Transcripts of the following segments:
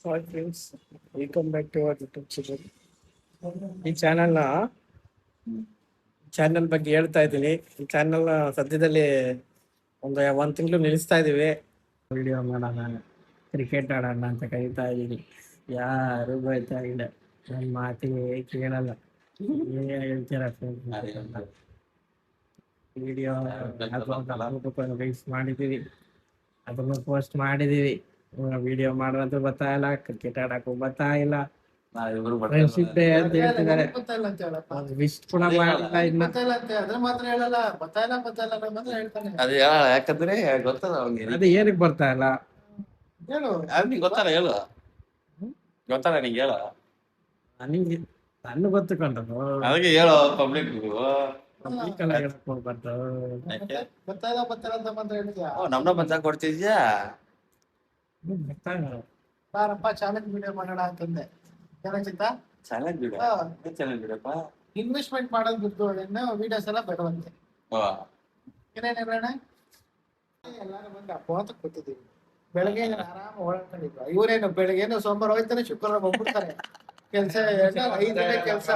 Hi friends, welcome back to our YouTube channel. ಈ channel ಬಗ್ಗೆ ಹೇಳ್ತಾ ಇದ್ದೀನಿ. ಈ ಚಾನಲ್ ಸದ್ಯದಲ್ಲಿ ಒಂದು ತಿಂಗಳು ನಿಲ್ಲಿಸ್ತಾ ಇದೀವಿ. ವಿಡಿಯೋ ಮಾಡೋಣ, ಕ್ರಿಕೆಟ್ ಆಡೋಣ ಅಂತ ಕರೀತಾ ಇದ್ದೀನಿ. ಯಾರು ಬೈತಾ ಇಲ್ಲ, ನನ್ನ ಮಾತಿಗೆ ಕೇಳಲ್ಲ. ಏನೇ ಹೇಳ್ತೀರಾ ಫ್ರೆಂಡ್ಸ್? ವಿಡಿಯೋ ರೈಸ್ ಮಾಡಿದ್ದೀವಿ, ಅದನ್ನು ಪೋಸ್ಟ್ ಮಾಡಿದ್ದೀವಿ. ವಿಡಿಯೋ ಮಾಡೋದು ಬರ್ತಾ ಇಲ್ಲ, ಕ್ರಿಕೆಟ್ ಆಡಕ್ಕೂ ಬರ್ತಾ ಇಲ್ಲ. ಫ್ರೆಂಡ್ಶಿಪ್ ಡೇ ಅಂತ ಹೇಳ್ತಿದ್ದಾರೆ, ವಿಶ್ ಕೂಡ ಮಾಡಿಲ್ಲ ಇನ್ನ. ಅದು ಯಾಕಂದ್ರೆ ಗೊತ್ತಲ್ಲ ಅವ್ನಿಗೆ. ಅದು ಏನಕ್ಕೆ ಬರ್ತಾ ಇಲ್ಲ? ಅವ್ನಿಗೆ ಗೊತ್ತಲ್ಲ, ಹೇಳು. ಗೊತ್ತಲ್ಲ ನಿಂಗೆ, ಹೇಳು. ನನಗೆ ನನ್ನ ಗೊತ್ತುಕೊಂಡದು ಅದಕ್ಕೆ ಹೇಳು ಪಬ್ಲಿಕ್. ಹೇಳಕ್ ಹೋಗ್ಬಾರ್ದು. ನಮ್ನ ಬಂದ ಕೊಡ್ತಿದ್ಯಾ? ಬಾರಪ್ಪ ಚಾಲೆಂಜ್ ವಿಡಿಯೋ ಮಾಡೋಣ ಅಂತಂದೆ. ಚಾಲೆಂಜ್ ಬಿಡ, ಚಾಲೆಂಜ್ ಬಿಡಪ್ಪ. ಇನ್ವೆಸ್ಟ್ಮೆಂಟ್ ಮಾಡೋದು ಬಿಟ್ಟು ವಿಡಿಯೋಸ್ ಎಲ್ಲ ಬರುವಂತೆ. ಏನೇನೇನ ಎಲ್ಲಾರು ಬಂದು ಅಪ್ಪ ಅಂತ ಕೂತಿದ್ದೀವಿ. ಬೆಳಗ್ಗೆ ಆರಾಮ ಓಡಾಡ್ಕೊಂಡಿದ್ವಿ. ಇವರೇನು ಬೆಳಗ್ಗೆನು ಸೋಮವಾರ ಹೋಯ್ತಾನೆ, ಶುಕ್ರವಾರ ಬಂದ್ಬಿಡ್ತಾರೆ. ಕೆಲ್ಸ 5 ದಿನ ಕೆಲ್ಸ.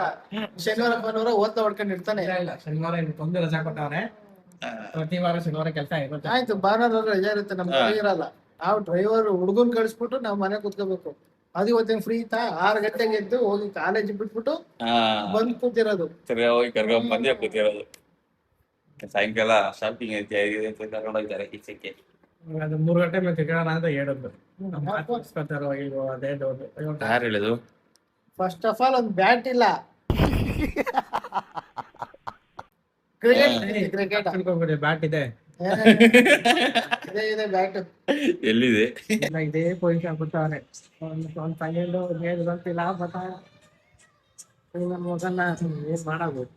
ಶನಿವಾರ ಭಾನುವಾರ ಓದ್ತಾ ಹೊಡ್ಕೊಂಡಿರ್ತಾನೆ. ಶನಿವಾರ ಒಂದು ರಜಾ ಕೊಟ್ಟವ್ರೆ, ಪ್ರತಿ ವಾರ ಶನಿವಾರ ಕೆಲಸ ಇರುತ್ತೆ. ಆಯ್ತು, ಭಾನುವಾರ ರಜೆ ಇರುತ್ತೆ, ನಮ್ಗೆ ಇರಲ್ಲ. ನಾವು ಡ್ರೈವರ್ ಹುಡುಗನ್ ಕಳಿಸ್ಬಿಟ್ಟು ನಾವು ಮನೆ ಕುತ್ಕೋಬೇಕು. ಅದು ಇವತ್ತಿನ ಫ್ರೀ ಇತ್ತಾ, 6 ಗಂಟೆಗೆ ಎದ್ದು ಹೋಗಿ ಕಾಲೇಜ್ ಬಿಟ್ಬಿಟ್ಟು ಬಂದ್ ಕೂತಿರೋದು. ಹೋಗಿ ಕರ್ಕೊಂಡ್ ಬಂದೇ ಕೂತಿರೋದು. ಸಾಯಂಕಾಲ ಶಾಪಿಂಗ್ ಐತೆ ಕರ್ಕೊಂಡು ಹೋಗ್ತಾರೆ ಈಚೆಗೆ. ಅದು 3 ಗಂಟೆ ಮೇಲೆ ತಿರ್ಗಾಣ ಅಂತ ಹೇಳಿದ್ರು. ಅದೇ ಯಾರು ಹೇಳಿದ್ರು? ಫಸ್ಟ್ ಆಫ್ ಆಲ್ ಒಂದು ಬ್ಯಾಟ್ ಇಲ್ಲ. ಕ್ರಿಕೆಟ್ ಬ್ಯಾಟ್ ಇದೆ, ಇದೆ ಬ್ಯಾಟ್ ಎಲ್ಲಿದೆ? ಇದೇ ಪೊಸಿಷನ್ ಕೊಟ್ಟವ್ರೆ. ಒಂದು ಸೆಕೆಂಡ್ ನೇರ್ ಬಂತಿಲ್ಲ, ಮಗನ್ನ ಏನ್ ಮಾಡಬೇಕು?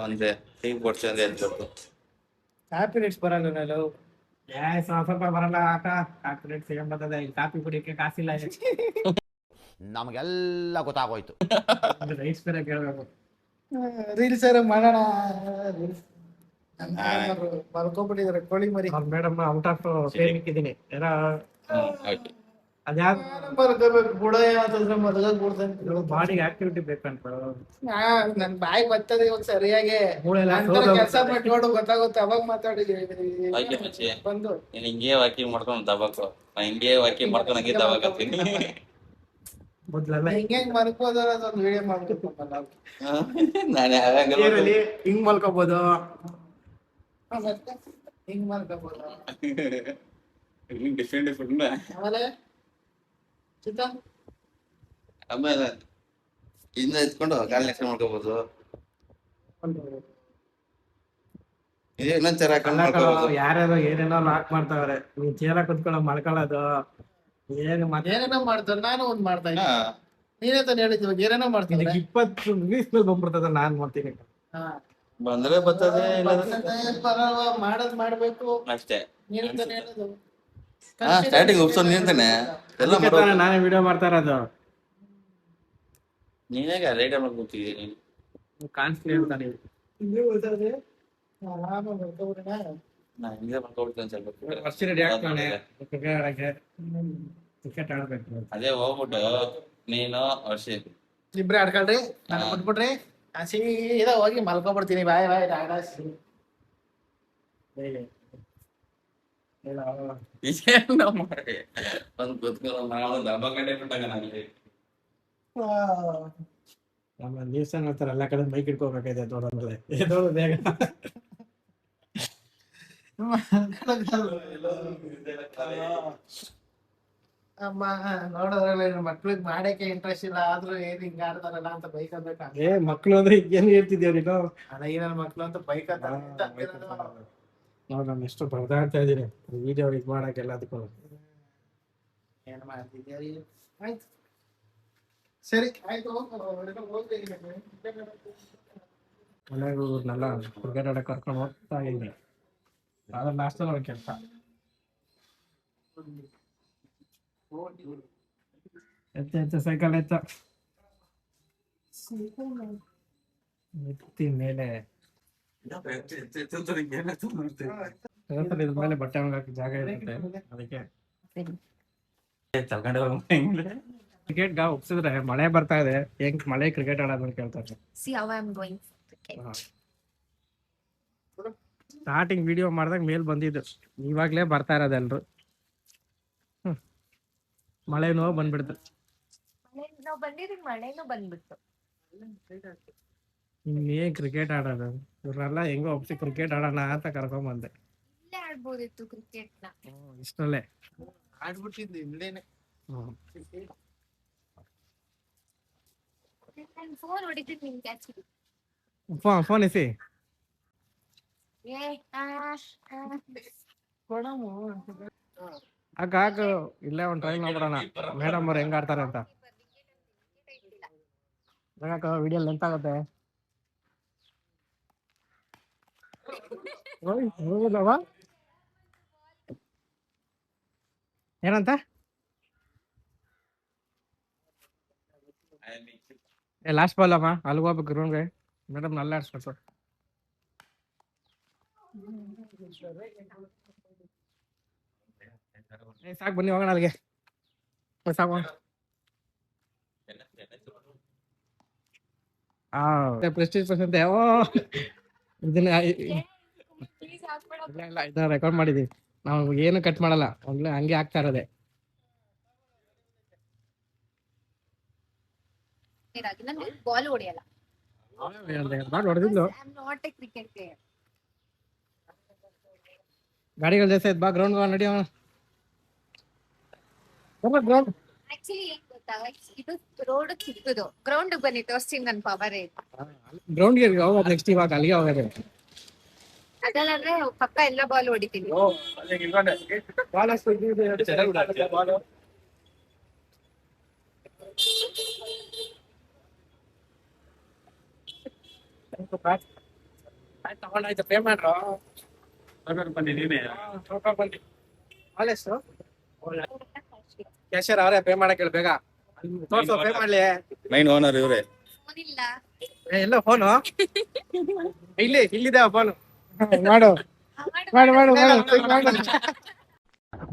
ಒಂದೇ ಟೀ ಕೊಡ್ಸಂದೆ ಅಂತ ಹ್ಯಾಪಿ ರೇಟ್ಸ್ ಬರಲ್ಲ. ನಾನು ಸ್ವಲ್ಪ ಬರಲ್ಲ ಆಟ. ಕಾಫಿ ರೇಟ್ ಸಿಗಂಬರ್ತದೆ, ಕಾಫಿ ಕುಡಿಯಕ್ಕೆ ಕಾಸಿಲ್ಲ. ನಮಗೆಲ್ಲ ಗೊತ್ತಾಗೋಯ್ತು. ರೈಸ್ ಬೇರೆ ಕೇಳ್ಬೇಕು. ರೀಲ್ಸ್ ಮಾಡೋಣ. ಮಲ್ಕೊಂಡ್ಬಿಟ್ಟಿದ್ದಾರೆ ಕೋಳಿ ಮರಿ. ಮೇಡಮ್ ಔಟ್ ಆಫ್ ಟ್ರೈನಿಂಗ್ ಇದ್ದೀನಿ. ಬಾಡಿಗೆ ಆಕ್ಟಿವಿಟಿ ಬೇಕಂತ ನನ್ ಬಾಯಿ ಬರ್ತದೆ ಇವಾಗ ಸರಿಯಾಗಿ. ಕೆಲಸ ಮಾಡಿ ನೋಡು, ಗೊತ್ತಾಗುತ್ತೆ. ಅವಾಗ ಮಾತಾಡಿದ್ವಿ ಬಂದು. ಹಿಂಗೆ ವಾಕಿಂಗ್ ಮಾಡ್ಕೊಂಡು ತಬಾಕು, ಹಿಂಗೆ ವಾಕಿಂಗ್ ಮಾಡ್ಕೊಂಡಂಗೆ ತಬಾಕತ್ತೀನಿ. ಹಿಂಗೆ ಮಲ್ಕೋದ್ರ ಅದೊಂದು ವಿಡಿಯೋ ಮಾಡ್ಬೇಕು. ನಾನು ಹಿಂಗ್ ಮಲ್ಕೋಬಹುದು, ಹಿಂಗ್ ಮಲ್ಕೋಬಹುದು. Different different. ಆಮೇಲೆ ಚಿತ್ತ ಆಮೇಲೆ ಇಂದ ಎತ್ಕೊಂಡು ಕಾಲ್ ನೆಕ್ಸ್ಟ್ ಮಾಡ್ಕೋಬಹುದು. ಇದೇ ಇನ್ನೊಂದ್ ತರ ಯಾರ್ಯಾರು ಏನೇನೋ ಲಾಕ್ ಮಾಡ್ತಾವ್ರೆ. ನೀನ್ ಚೇಲ ಕುತ್ಕೊಳ್ಳೋ ಮಲ್ಕೊಳ್ಳೋದು ಏನು ಏನೇನೋ ಮಾಡ್ತಾರೆ. ನಾನು ಒಂದ್ ಮಾಡ್ತಾ ಇದ್ದೆ, ನೀನೇ ತಾನು ಹೇಳಿದ್. ಇವಾಗ ಏನೇನೋ ಮಾಡ್ತೀನಿ. 20 ಇಂಗ್ಲೀಷ್ ಮೇಲೆ ಬಂದ್ಬಿಡ್ತದ. ನಾನ್ ಮಾಡ್ತೀನಿ, ಬಂದ್ರೆ ಬರ್ತದೆ, ಮಾಡೋದ್ ಮಾಡ್ಬೇಕು ಅಷ್ಟೇ. ನೀನೇ ತಾನು ಹೇಳೋದು. ಸ್ಟಾರ್ಟಿಂಗ್ ಒಪ್ಸೋದು ನೀನ್ ತಾನೆ ಎಲ್ಲ ಮಾಡೋದು. ನಾನೇ ವಿಡಿಯೋ ಮಾಡ್ತಾ ಇರೋದು. ನೀನಾಗ ರೈಟ್ ಮಾಡಿ ಕೂತಿದ್ದೀನಿ. ಕಾಣಿಸ್ಲಿ ಅಂತ ನೀವು ಇನ್ನೂ ಗೊತ್ತಾದ್ರೆ ಆರಾಮ ಮಲ್ಕೊಬಿಡೋಣ. ನಾ ಹಿಂಗೆ ಮಾಡ್ಕೊಬಿಡ್ತೇನೆ ಸ್ವಲ್ಪ. ವರ್ಷ ರೆಡಿ ಆಗ್ತಾನೆ ಕ್ರಿಕೆಟ್ ಆಡ್ಬೇಕು. ಅದೇ ಹೋಗ್ಬಿಟ್ಟು ನೀನು ವರ್ಷ ಇಬ್ರೇ ಆಡ್ಕೊಳ್ರಿ, ನಾನು ಬಿಟ್ಬಿಡ್ರಿ. ಸೀದಾ ಹೋಗಿ ಮಲ್ಕೊಬಿಡ್ತೀನಿ. ಬಾಯ್ ಬಾಯ್ ಆಡಾಸಿ. ಏನು ಮಾಡಿ ಒಂದು ಕೂತ್ಕೊಳ್ಳೋ ನಾವು ದಬ್ಬ ಕಡೆ ಬಿಟ್ಟಾಗ ನನಗೆ ನಮ್ಮ ದಿವಸ ನೋಡ್ತಾರೆ. ಎಲ್ಲ ಕಡೆ ಮೈಕ್ ಇಟ್ಕೋಬೇಕಾಯ್ತು ದೊಡ್ಡಮೇಲೆ ದೊಡ್ಡ ಬೇಗ. ಅಮ್ಮ ನೋಡೋದ್ರಲ್ಲಿ ಮಕ್ಳಿಗೆ ಮಾಡಕ್ಕೆ ಇಂಟ್ರೆಸ್ಟ್ ಇಲ್ಲ, ಆದ್ರೂ ಏನ್ ಹಿಂಗ ಆಡ್ತಾರಲ್ಲ ಅಂತ ಬೈಕ್ ಅನ್ಬೇಕಾ. ಮಕ್ಳು ಅಂದ್ರೆ ಏನ್ ಹೇಳ್ತಿದ್ದೇವ್ ನೀನು? ಅಲ್ಲ ಮಕ್ಳು ಅಂತ ಬೈಕ್ ನೋಡ್ ನಾನು ಎಷ್ಟು ಬಡ್ದಾಡ್ತಾ ಇದ್ದೀನಿ ವಿಡಿಯೋ ಇದು ಮಾಡಕ್ಕೆ ಎಲ್ಲದಕ್ಕೂ. ಏನ್ ಮಾಡ್ತಿದ್ಯಾ? ಆಯ್ತು ಸರಿ ಆಯ್ತು. ಮನೆಗೂ ನೆಲ್ಲ ಕ್ರಿಕೆಟ್ ಆಡಕ್ಕೆ ಕರ್ಕೊಂಡು ಹೋಗ್ತಾ ಇದ್ದೀನಿ. ಅದ್ರ ಲಾಸ್ಟ್ ಕೆಲಸ ಎತ್ತ ಸೈಕಲ್ ಎತ್ತಿ ಮೇಲೆ ಮೇಲೆ ಬಟ್ಟೆ ಒಣಗಾಕಿ ಜಾಗ ಇರುತ್ತೆ ಅದಕ್ಕೆ. ಕ್ರಿಕೆಟ್ ಒಪ್ಸಿದ್ರೆ ಮಳೆ ಬರ್ತಾ ಇದೆ, ಹೆಂಗ್ ಮಳೆ ಕ್ರಿಕೆಟ್ ಆಡೋದು ಅಂತ ಕೇಳ್ತಾರೆ. See how I'm going for cricket. Starting video ಮಾಡಿದಾಗ ಮೇಲ್ ಬಂದಿದ್ದು, ಇವಾಗ್ಲೇ ಬರ್ತಾ ಇರೋದು ಎಲ್ರು. ಮಳೆನೋ ಬಂದ್ಬಿಡ್ತು. ನಾವು ಬಂದಿದ್ದೀವಿ, ಮಳೆನೂ ಬಂದ್ಬಿಟ್ಟು. ಇನ್ನೇನ್ ಕ್ರಿಕೆಟ್ ಆಡೋದು, ಇವ್ರನ್ನೆಲ್ಲ ಹೆಂಗೋ ಒಪ್ಸಿ ಕ್ರಿಕೆಟ್ ಆಡೋಣ ಅಂತ ಕರ್ಕೊಂಡ್ ಬಂದೆ. ಇಲ್ಲೇ ಆಡ್ಬೋದಿತ್ತು ಕ್ರಿಕೆಟ್ ನ. ಇಷ್ಟರಲ್ಲೇ ಆಡ್ಬಿಟ್ಟಿದ್ದು ಇಲ್ಲೇನೆ. ನಾನು ಫೋನ್ ಹೊಡಿತಿದ್ದು ನಿನ್ ಕ್ಯಾಚ್. ಫೋನ್ ಇಸಿ ಹಾಕು ಇಲ್ಲೇ ಒಂದ್ ಟ್ರೈ ಮಾಡ್ಬಿಡೋಣ ಮೇಡಮ್ ಅವ್ರು ಹೆಂಗ್ ಆಡ್ತಾರೆ ಅಂತ. ವಿಡಿಯೋ ಲೆಂತ್ ಆಗುತ್ತೆ. ಏನಂತ ಲಾಸ್ಟ್ ಬಾಲ್ ಅಮ್ಮ, ಅಲ್ಲಿಗೆ ಹೋಗ್ಬೇಕು ಗ್ರೌಂಡ್ಗೆ. ಮೇಡಮ್ ನಲ್ಲ ಆಡ್ಸ್ಬೇಕು. ಸಾಕು ಬನ್ನಿ ಹೋಗೋಣ ಅಲ್ಲಿಗೆ. ಸಾಕು ಪ್ರೆಸ್ಟೀಜ್ ಪರ್ಸೆಂಟ್. ಓ ಇದನ್ನ ಇಲ್ಲ ಇದನ್ನ ರೆಕಾರ್ಡ್ ಮಾಡಿದೀವಿ ನಾವು, ಏನು ಕಟ್ ಮಾಡಲ್ಲ, ಒಂದ್ಲೆ ಹಂಗೆ ಆಗ್ತಾ ಇರೋದೆ. ಬಾಲ್ ಹೊಡಿಯಲ್ಲ, ಹೊಡೆದಿದ್ಲು. Not a cricket player. ಗಾಡಿಗಳು ಜಾಸ್ತಿ ಆಯ್ತು, ಬಾ ಗ್ರೌಂಡ್ ನಡಿ. ಗ್ರೌಂಡ್ ಆಕ್ಚುಲಿ ಏನ್ ಗೊತ್ತಾ, ಇದು ರೋಡ್ ಚಿಕ್ಕದು, ಗ್ರೌಂಡ್ ಬನ್ನಿ ತೋರಿಸ್ತೀನಿ ನನ್ನ ಪವರ್ ಏನು. ಗ್ರೌಂಡ್ಗೆ ಹೋಗೋದು ನೆಕ್ಸ್ಟ್, ಇವಾಗ ಅಲ್ಲಿಗೆ ಹೋಗೋದು. ಅದಲ್ಲಾದ್ರೆ ಪಕ್ಕ ಎಲ್ಲ ಬಾಲ್ ಹೊಡಿತೀನಿ. ತಗೊಂಡಾಯ್ತು, ಪೇ ಮಾಡ್ರು. ಕ್ಯಾಶಿಯರ್ ಅವರೇ ಪೇ ಮಾಡಕ್ ಹೇಳಿ ಬೇಗ. ತೋರ್ಸು, ಪೇ ಮಾಡ್ಲಿ. ಮೈನ್ ಓನರ್ ಇವ್ರೆ. ಫೋನ್ ಇಲ್ಲ. ಎಲ್ಲ ಫೋನು ಇಲ್ಲಿದೆ ಫೋನು. ಮಾಡು ಮಾಡು ಮಾಡು ಮಾಡು.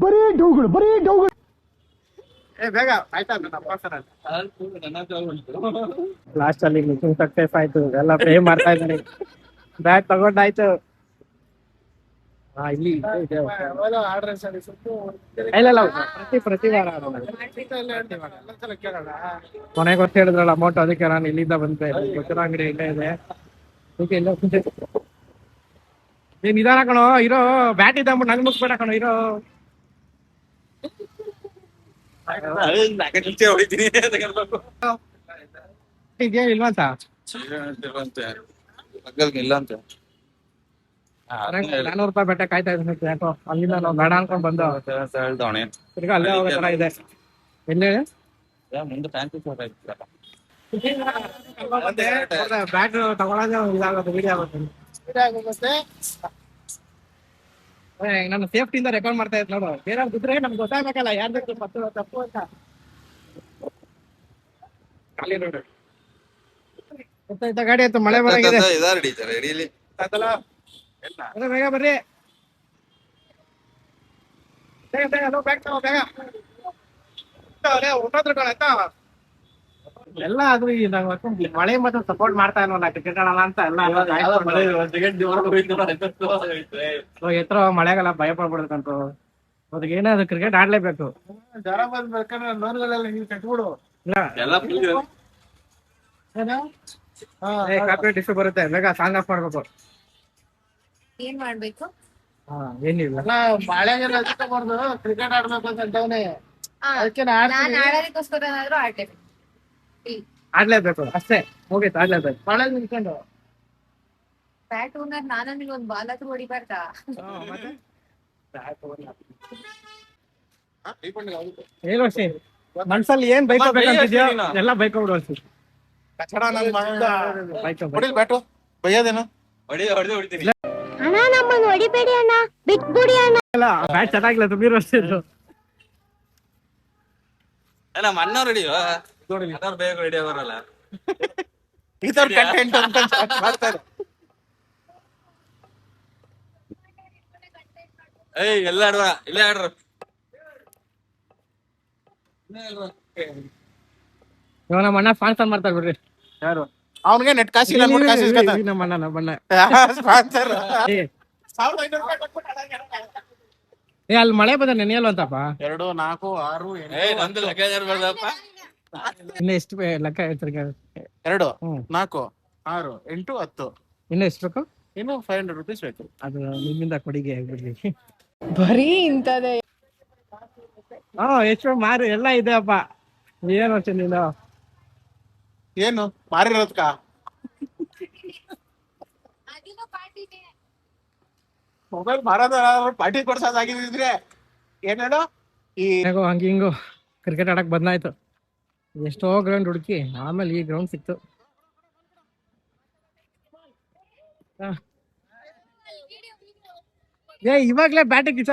ಬರೀ ಡೌಗಳು. ಬೇಗ ಆಯ್ತಾ. ಲಾಸ್ಟ್ ಅಲ್ಲಿ ಮಿಷನ್ ಸಕ್ಸೆಸ್ ಆಯ್ತು, ಎಲ್ಲ ಪೇ ಮಾಡ್ತಾ ಇದ್ದೀನಿ. ಬ್ಯಾಗ್ ತಗೊಂಡಾಯ್ತು. ಇಲ್ಲಿ ಇಲ್ಲ ಪ್ರತಿ ವಾರ ಕೊನೆಗೆ ವರ್ಷ ಹೇಳಿದ್ರಲ್ಲ ಅಮೌಂಟ್, ಅದಕ್ಕೆ ನಾನು ಇಲ್ಲಿಂದ ಬಂದೆ. ಗೊತ್ತಿರೋ ಅಂಗಡಿ ಇಲ್ಲೇ ಇದೆ. ನೀನ್ ನಿಧಾನ ಕಣೋ ಇರೋ, ಬ್ಯಾಟ್ ಇದ್ದಂಬಿಟ್ಟು ನಂಗೆ ಮುಗಿಸ್ಬೇಡ ಕಣೋ ಇರೋ. ಇದೇ ಇಲ್ವಂತ ಇಲ್ಲ ಅಂತ 400 ರೂಪಾಯಿ ಬೆಟ್ಟ ಕಾಯ್ತಾ ಇದ್ದೀನಿ. ಯಾಕೋ ಅಲ್ಲಿಂದ ನಾವು ಬೇಡ ಅನ್ಕೊಂಡ್ ಬಂದು ತಿರ್ಗಾ ಅಲ್ಲೇ ಹೋಗೋ ತರ ಇದೆ. ಎಲ್ಲೇ ಮುಂದೆ ಫ್ಯಾನ್ಸಿ ಬ್ಯಾಟ್ ತಗೊಳ್ಳೋದೇ ಇದಾಗುತ್ತೆ, ವಿಡಿಯೋ ಆಗುತ್ತೆ. ನನ್ನ ಸೇಫ್ಟಿಯಿಂದ ರೆಕಾರ್ಡ್ ಮಾಡ್ತಾ ಇದ್ ನೋಡು. ಬೇರೆ ಬಿದ್ರೆ ನಮ್ಗೆ ಗೊತ್ತಾಗಬೇಕಲ್ಲ ಯಾರ್ದು ತಪ್ಪು ಅಂತ. ಖಾಲಿ ನೋಡು ಗೊತ್ತಾಯ್ತಾ ಗಾಡಿ ಆಯ್ತು, ಮಳೆ ಬರಾಗಿದೆ. ಬೇಗ ಬರ್ರಿ, ಎಲ್ಲ ಅದು ಮಳೆ ಮಾತ್ರ ಸಪೋರ್ಟ್ ಮಾಡ್ತಾ ಇಲ್ವಲ್ಲ ಕ್ರಿಕೆಟ್ ಆಡೋಣ ಅಂತ ಎಲ್ಲ. ಎತ್ತರ ಮಳೆಗೆಲ್ಲ ಭಯ ಪಡ್ಬಿಡ್ಬೇಕಂತ. ಅದಕ್ಕೆ ಏನಾದ್ರು ಕ್ರಿಕೆಟ್ ಆಡ್ಲೇಬೇಕು. ಜ್ವರ ಬಂದ್ಬೇಕಂದ್ರೆ ನೋನ್ಗಳೆಲ್ಲ ನೀವು ಕಟ್ಬಿಡು. ಕಾಪಿ ಟಿಶ್ಯೂ ಬರುತ್ತೆ, ಬೇಗ ಸಾಂಗ್ ಆಫ್ ಮಾಡ್ಬೇಕು. ಏನ್ ಮಾಡ್ಬೇಕು? ಏನಿಲ್ಲ, ಮಳೆಗೆಲ್ಲ ಹಚ್ಕೋಬಾರ್ದು, ಕ್ರಿಕೆಟ್ ಆಡ್ಬೇಕು ಅಂತವನೇ. ಅದಕ್ಕೆ ನಾನು ಆಡೋದಕ್ಕೋಸ್ಕರ ಏನಾದ್ರು ಆಡ್ಲೇಬೇಕು ಅಷ್ಟೇ, ಮುಗೀತು, ಆಡ್ಲೇಬೇಕು. ಮಳೆ ನಿಂತ್ಕೊಂಡು ಬ್ಯಾಟ್ ಓನರ್ ನಾನು ನಿಮ್ಗೆ ಒಂದು ಬಾಲ್ ಹತ್ರ ಹೊಡಿಬಾರ್ದಾ? ಏನು ಅಷ್ಟೇ ಮನ್ಸಲ್ಲಿ ಏನ್ ಬೈಕೋಬೇಕಂತಿದ್ಯೋ ಎಲ್ಲ ಬೈಕೋಬಿಡು ಅಷ್ಟೇ. ಬೈಯೋದೇನು ಅಣ್ಣ ನಮ್ಮನ್ನು ಹೊಡಿಬೇಡಿ ಅಣ್ಣ, ಬಿಟ್ಬಿಡಿ ಅಣ್ಣ. ಬ್ಯಾಟ್ ಚೆನ್ನಾಗಿಲ್ಲ, ತುಮೀರು ಅಷ್ಟೇ. ನಮ್ಮ ಅಣ್ಣವ್ರು ರೆಡಿ ಬೇಗ ರೆಡಿ ಆಗೋರಲ್ಲ. ಕಂಟೆಂಟ್ ಅಂತ ಮಾಡ್ತಾರೆ. ಏಯ್ ಎಲ್ಲ ಆಡುವ, ಇಲ್ಲೇ ಆಡ್ರ. ಇವಾಗ ನಮ್ಮ ಅಣ್ಣ ಸ್ಪಾನ್ಸರ್ ಮಾಡ್ತಾರೆ ಬಿಡ್ರಿ. ಯಾರು ಅವನಿಗೆ ನೆಟ್ ಕಾಸಿಲ್ಲ ಅನ್ಬಿಟ್ಟು ಕಾಸು ಇಸ್ಕೊತಾನೆ. ನಮ್ಮ ಅಣ್ಣ ಸ್ಪಾನ್ಸರ್ ಏ 1500 ರೂಪಾಯಿ ಕೊಟ್ಬಿಟ್ಟು ಅಲ್ಲಿ ಮಳೆ ಬಂದ ನೆನೆಯಲ್ವಂತಪ್ಪ. 2 4 6 ನಂದು ಲಗೇಜ್ ಇರ್ಬಾರ್ದಪ್ಪ. ಇನ್ನು ಎಷ್ಟು ಲೆಕ್ಕ ಹೇಳ್ತಾರೆ? 2 ಹ್ಮ್. 4 6 8 10 ಇನ್ನು ಎಷ್ಟು ಬೇಕು? ಇನ್ನು 500 ರೂಪೀಸ್ ಬೇಕು. ಅದು ನಿಮ್ಮಿಂದ ಕೊಡುಗೆ ಬಿಡ್ರಿ. ಬರೀ ಇಂತದೇ. ಎಷ್ಟು ಮಾರು ಎಲ್ಲ ಇದೆ ಅಪ್ಪ. ಏನು ಅಷ್ಟೇ ನೀನು ಏನು ಮಾರಿರೋದ್ಕ ಅದಿನ್ನೂ ಪಾರ್ಟಿನೇ. ಮೊಬೈಲ್ ಮಾರೋದ ಪಾರ್ಟಿ ಕೊಡ್ಸೋದಾಗಿದ್ರೆ ಏನ್ ಹೇಳು ಈ ಹೇಗೋ ಹಂಗೆ ಹಿಂಗು ಕ್ರಿಕೆಟ್ ಆಡಕ್ ಬಂದಾಯ್ತು. ಎಷ್ಟೋ ಗ್ರೌಂಡ್ ಹುಡುಕಿ ಆಮೇಲೆ ಈ ಗ್ರೌಂಡ್ ಸಿಕ್ತು. ಏ ಇವಾಗ್ಲೇ ಬ್ಯಾಟಿಂಗ್ ಕಿಚ್ಚ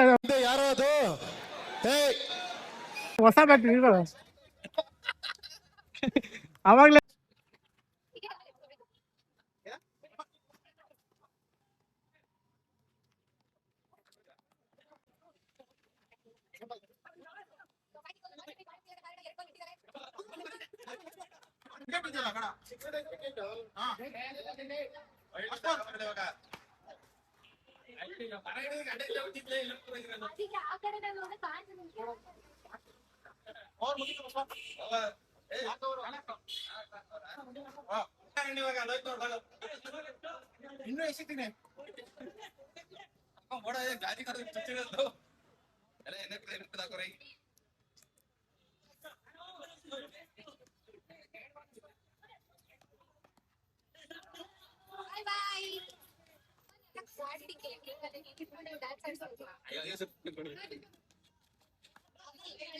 ಹೊಸ ಬ್ಯಾಟ್ ಅವಾಗ್ಲೇ ಅದಕ್ಕೆ ಆ ಕಡೆ ನಾನು ಹೋದ್ರೆ ಕಾಣ್ತಿಲ್ಲ. ಇನ್ನೂ ಎಸಿತೀನಿ. Bye bye. Dance ಈಗ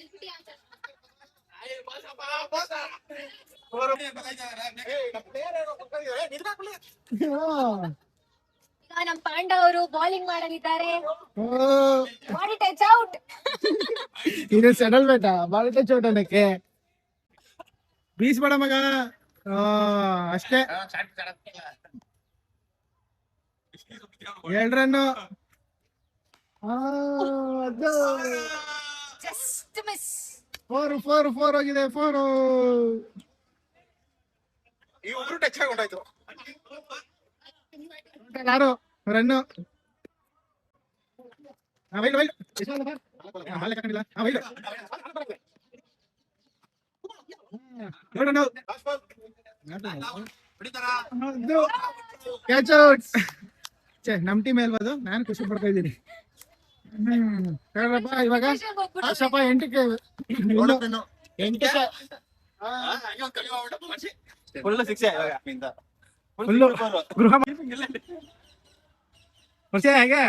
ನಮ್ಮ ಪಾಂಡ ಅವರು ಬೌಲಿಂಗ್ ಮಾಡಲಿದ್ದಾರೆ. Body touch out. ಇದು ಸೆಡಲ್ ಬೇಟ ಬಾಲ್ಟ ಚೋಟನಕ್ಕೆ ಬೀಸ್ಬೇಡ ಮಗ. ಅಷ್ಟೇ 2 ರನ್ನು. Just miss. 4 ಹೋಗಿದೆ. 4 ಈ ಒಬ್ರು ಟಚ್ ಆಗೋಯ್ತು. 6 ರನ್ನು. Catch out. ನಮ್ ಟೀಮ್ ಅಲ್ವಾ? ನಾನು ಖುಷಿ ಪಡ್ತಾ ಇದ್ದೀನಿ. ಇವಾಗ ಸ್ವಲ್ಪ 8ಕ್ಕೆ ಫುಲ್ ಶಿಕ್ಷೆ ಗೃಹ ವರ್ಷ ಹೇಗೆ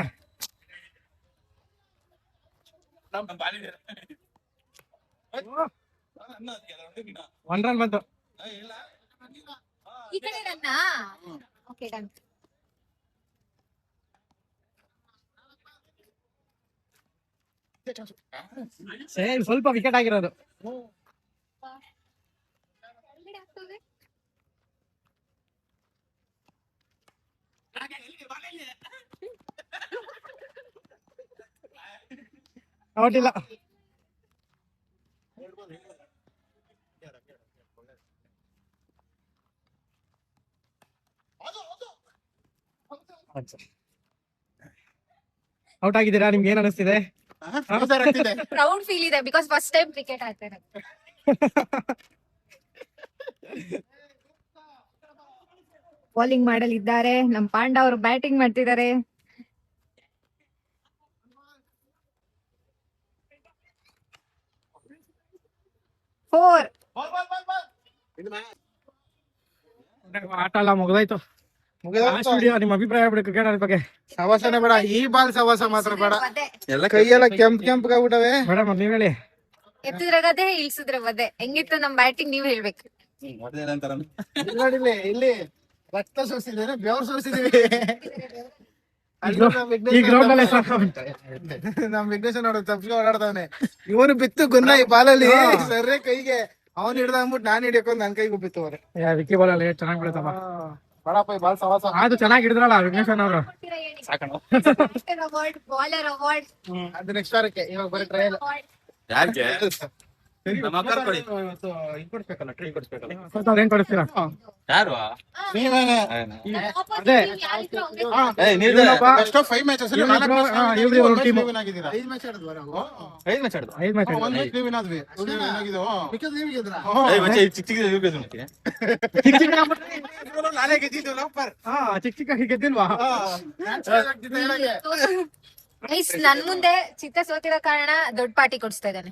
1 ರನ್ ಬಂತು. ಈ ಕಡೆ ರನ್ನಾ? Okay done. ಸ್ವಲ್ಪ ವಿಕೆಟ್ ಆಗಿರೋದು. ಔಟ್ ಇಲ್ಲ. ಔಟ್ ಆಗಿದ್ದೀರಾ? ನಿಮ್ಗೆ ಏನ್ ಅನಿಸ್ತಿದೆ? ಪ್ರೌಡ್ ಫೀಲ್ ಇದೆ ಬಿಕಾಸ್ ಫಸ್ಟ್ ಟೈಮ್ ಕ್ರಿಕೆಟ್ ಆಡ್ತಾರೆ. ಬೌಲಿಂಗ್ ಮಾಡಲಿದ್ದಾರೆ. ನಮ್ಮ ಪಾಂಡ ಅವರು ಬ್ಯಾಟಿಂಗ್ ಮಾಡ್ತಿದ್ದಾರೆ. ಆಟ ಎಲ್ಲ ಮುಗ್ದಾಯ್ತು. ನಿಮ್ಮ ಅಭಿಪ್ರಾಯ ಬಿಡಿ ಕ್ರಿಕೆಟ್ ಬಗ್ಗೆ. ಸವಾಸನೆ ಬೇಡ, ಈ ಬಾಲ್ ಸವಾಸ ಮಾತ್ರ ಬೇಡ. ಕೈಯೆಲ್ಲ ಕೆಂಪ್ ಆಗ್ಬಿಟ್ಟವೆ. ಮೇಡಮ್ ನೀವ್ ಹೇಳಿ. ಎತ್ತಿದ್ರೆ ಗದೆ ಇಳ್ಸಿದ್ರೆ ಬದೆ. ಹೆಂಗಿತ್ತು ನಮ್ ಬ್ಯಾಟಿಂಗ್ ನೀವ್ ಹೇಳ್ಬೇಕು. ಇಲ್ಲಿ ರಕ್ತ ಸೋಸಿದ್ದೇನೆ, ಬೆವರು ಸೋಸಿದೀವಿ. ಈ ಗ್ರೌಂಡ್ ಅಲ್ಲಿ ನಮ್ ವಿಘ್ನೇಶ್ ನೋಡ ತಪ್ಪಿಗೆ ಓಡಾಡ್ತಾವನೆ. ಇವನು ಬಿತ್ತು ಗುನ್ನ ಈ ಬಾಲಲ್ಲಿ ಸರ್ರೆ ಕೈಗೆ. ಅವ್ನು ಹಿಡ್ದ ಅಂದ್ಬಿಟ್ಟು ನಾನ್ ಹಿಡಿಯೋಕೊಂಡ್ ನನ್ ಕೈಗೂ ಬಿತ್ತು ಅವ್ರೆ. ವಿಕ್ಕಿ ಬಾಲ್ ಅಲ್ಲಿ ಚೆನ್ನಾಗಿ ಬಿಡುತ್ತಪ್ಪ. ಬಡಪ್ಪ ಈ ಬಾಲ್ ಸವಾಸ. ಅದು ಚೆನ್ನಾಗಿ ಹಿಡಿದ್ರಲ್ಲ ವಿಘ್ನೇಶನ್ ಅವರು. Bowler award. ಅದು ನೆಕ್ಸ್ಟ್ ವಾರಕ್ಕೆ. ಇವಾಗ ಬರೀ ಟ್ರಯಲ್. ಯಾಕೆ ನಮ್ಮ ಅಕ್ಕರ್ ಕೊಡಿ. ಏನ್ ಕೊಡಿಸ್ತೀರಾ? ಯಾರು ನೀವೇನೆ ಅದೇ. ನೀವ್ ಬೆಸ್ಟ್ ಆಫ್ 5 ಮ್ಯಾಚಸ್ ಅಲ್ಲಿ ಇವ್ರು 4 ಇವ್ರು ಇವ್ರು team. ವಿನ್ ಆಗಿದ್ದೀರಾ. 5 ಮ್ಯಾಚ್ ಆಡಿದ್ವಾ ನಾವು? 5 ಮ್ಯಾಚ್ ಆಡುದು. 5 ಮ್ಯಾಚ್ ಒಂದು ಮ್ಯಾಚ್ ನೀವು ವಿನ್ ಆದ್ವಿ. ವಿನ್ ಆಗಿದ್ದು. ಮಿಕ್ಕಿದ್ದು ನೀವು ಗೆದ್ರಾ? ಚಿಕ್ಕ ಚಿಕ್ಕ ಇರ್ಬೇಕು ಮತ್ತೆ. ನಾನೇ ಗೆದ್ದಿದ್ದು ಲೋಪರ್. ಚಿಕ್ಕ ಚಿಕ್ಕ ಗೆದ್ದಿಲ್ವಾ? ಗೈಸ್ ನನ್ ಮುಂದೆ ಚಿಕ್ಕ ಸೋತಿರೋ ಕಾರಣ ದೊಡ್ಡ ಪಾರ್ಟಿ ಕೊಡಿಸ್ತಾ ಇದ್ದಾನೆ.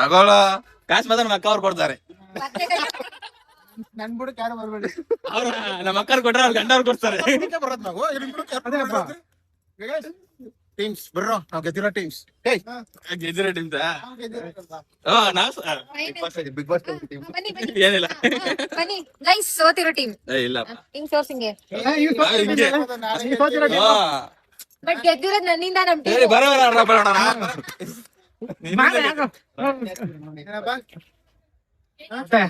ಆಗೋಳ ಕಾಸು ಮಾತ್ರ ನಮ್ಮ ಅಕ್ಕ ಅವ್ರು ಕೊಡ್ತಾರೆ. ಮತ್ತೆ ನನ್ ಬಿಡಕ್ಕೆ ಯಾರು ಬರ್ಬೇಡಿ. ಅವ್ರ ನಮ್ಮ ಅಕ್ಕರ್ ಕೊಟ್ರೆ ಅವ್ರ ಗಂಡ ಅವ್ರು ಕೊಡ್ತಾರೆ. ಇದಕ್ಕೆ ಬರೋದು ನಾವು. ಅದೇಪ್ಪ. ಟೀಮ್ಸ್ ಬರ್ರೋ ನಾವು ಗೆದ್ದಿರೋ ಟೀಮ್ಸ್. ಗೆದ್ದಿರೋ ಟೀಮ್ ನಾವು ಗೆದ್ದಿರಲ್ವಾ? ಬಿಗ್ ಬಾಸ್ ಬನ್ನಿ ಬನ್ನಿ ಏನಿಲ್ಲ. ಬನ್ನಿ ಗೈಸ್ ಸೋತಿರೋ ಟೀಮ್ ಇಲ್ಲ ಹಿಂಗ್ ತೋರ್ಸಿಂಗೆ. ಈ ಸೋತಿರೋ team. ಬಟ್ ಗೆದ್ದಿರೋದ್ ನನ್ನಿಂದ ನಮ್ ಹೇಳಿ ಟೀಮ್. ಬರೋಣ. ಮಾಡಿ ಯಾರು? ಏನಪ್ಪ? ಮತ್ತೆ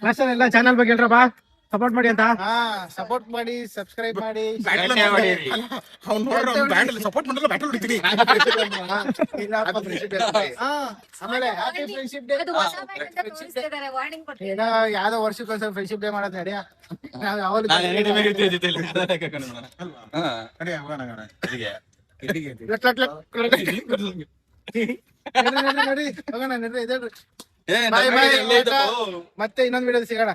ನ್ಯಾಷನಲ್ ಎಲ್ಲ ಚಾನಲ್ ಬಗ್ಗೆ ಹೇಳ್ರಪ್ಪ, ಸಪೋರ್ಟ್ ಮಾಡಿ ಅಂತ. ಸಪೋರ್ಟ್ ಮಾಡಿ, ಸಬ್ಸ್ಕ್ರೈಬ್ ಮಾಡಿ. ಅವ್ನು ನೋಡ್ರ ಬ್ಯಾಟಲ್ ಸಪೋರ್ಟ್ ಮಾಡಲ್ಲ ಬ್ಯಾಟಲ್ ಹೊಡಿತೀನಿ. ಆಮೇಲೆ ಹ್ಯಾಪಿ ಫ್ರೆಂಡ್ಶಿಪ್ ಡೇ. ಅದು ಹೊಸ ಬ್ಯಾಂಡ್ ಅಂತ ತೋರಿಸ್ತಿದ್ದಾರೆ, ವಾರ್ನಿಂಗ್ ಕೊಟ್ಟಿದ್ದಾರೆ. ಏನೋ ಯಾವ್ದೋ ವರ್ಷಕ್ಕೊಂದ್ಸಲ ಫ್ರೆಂಡ್ಶಿಪ್ ಡೇ ಮಾಡೋದ್ ನಡೆಯ. ನಾವ್ ಯಾವಾಗ್ಲೂ ನಾನು ಎನಿ ಟೈಮ್ ಇರ್ತೀವಿ ಜೊತೆಲಿ. ನಡಿ ಹೋಗೋಣ ಹೋಗೋಣ. ಲಟ್ ಲಟ್ ಲಟ್. ನಡಿ ಹೋಗೋಣ ನಡ್ರಿ. ಏ, Bye, bye. ಇಲ್ಲೇ ಇದ್ದಪ್ಪ. ಮತ್ತೆ ಇನ್ನೊಂದ್ ವಿಡಿಯೋ ಸಿಗೋಣ.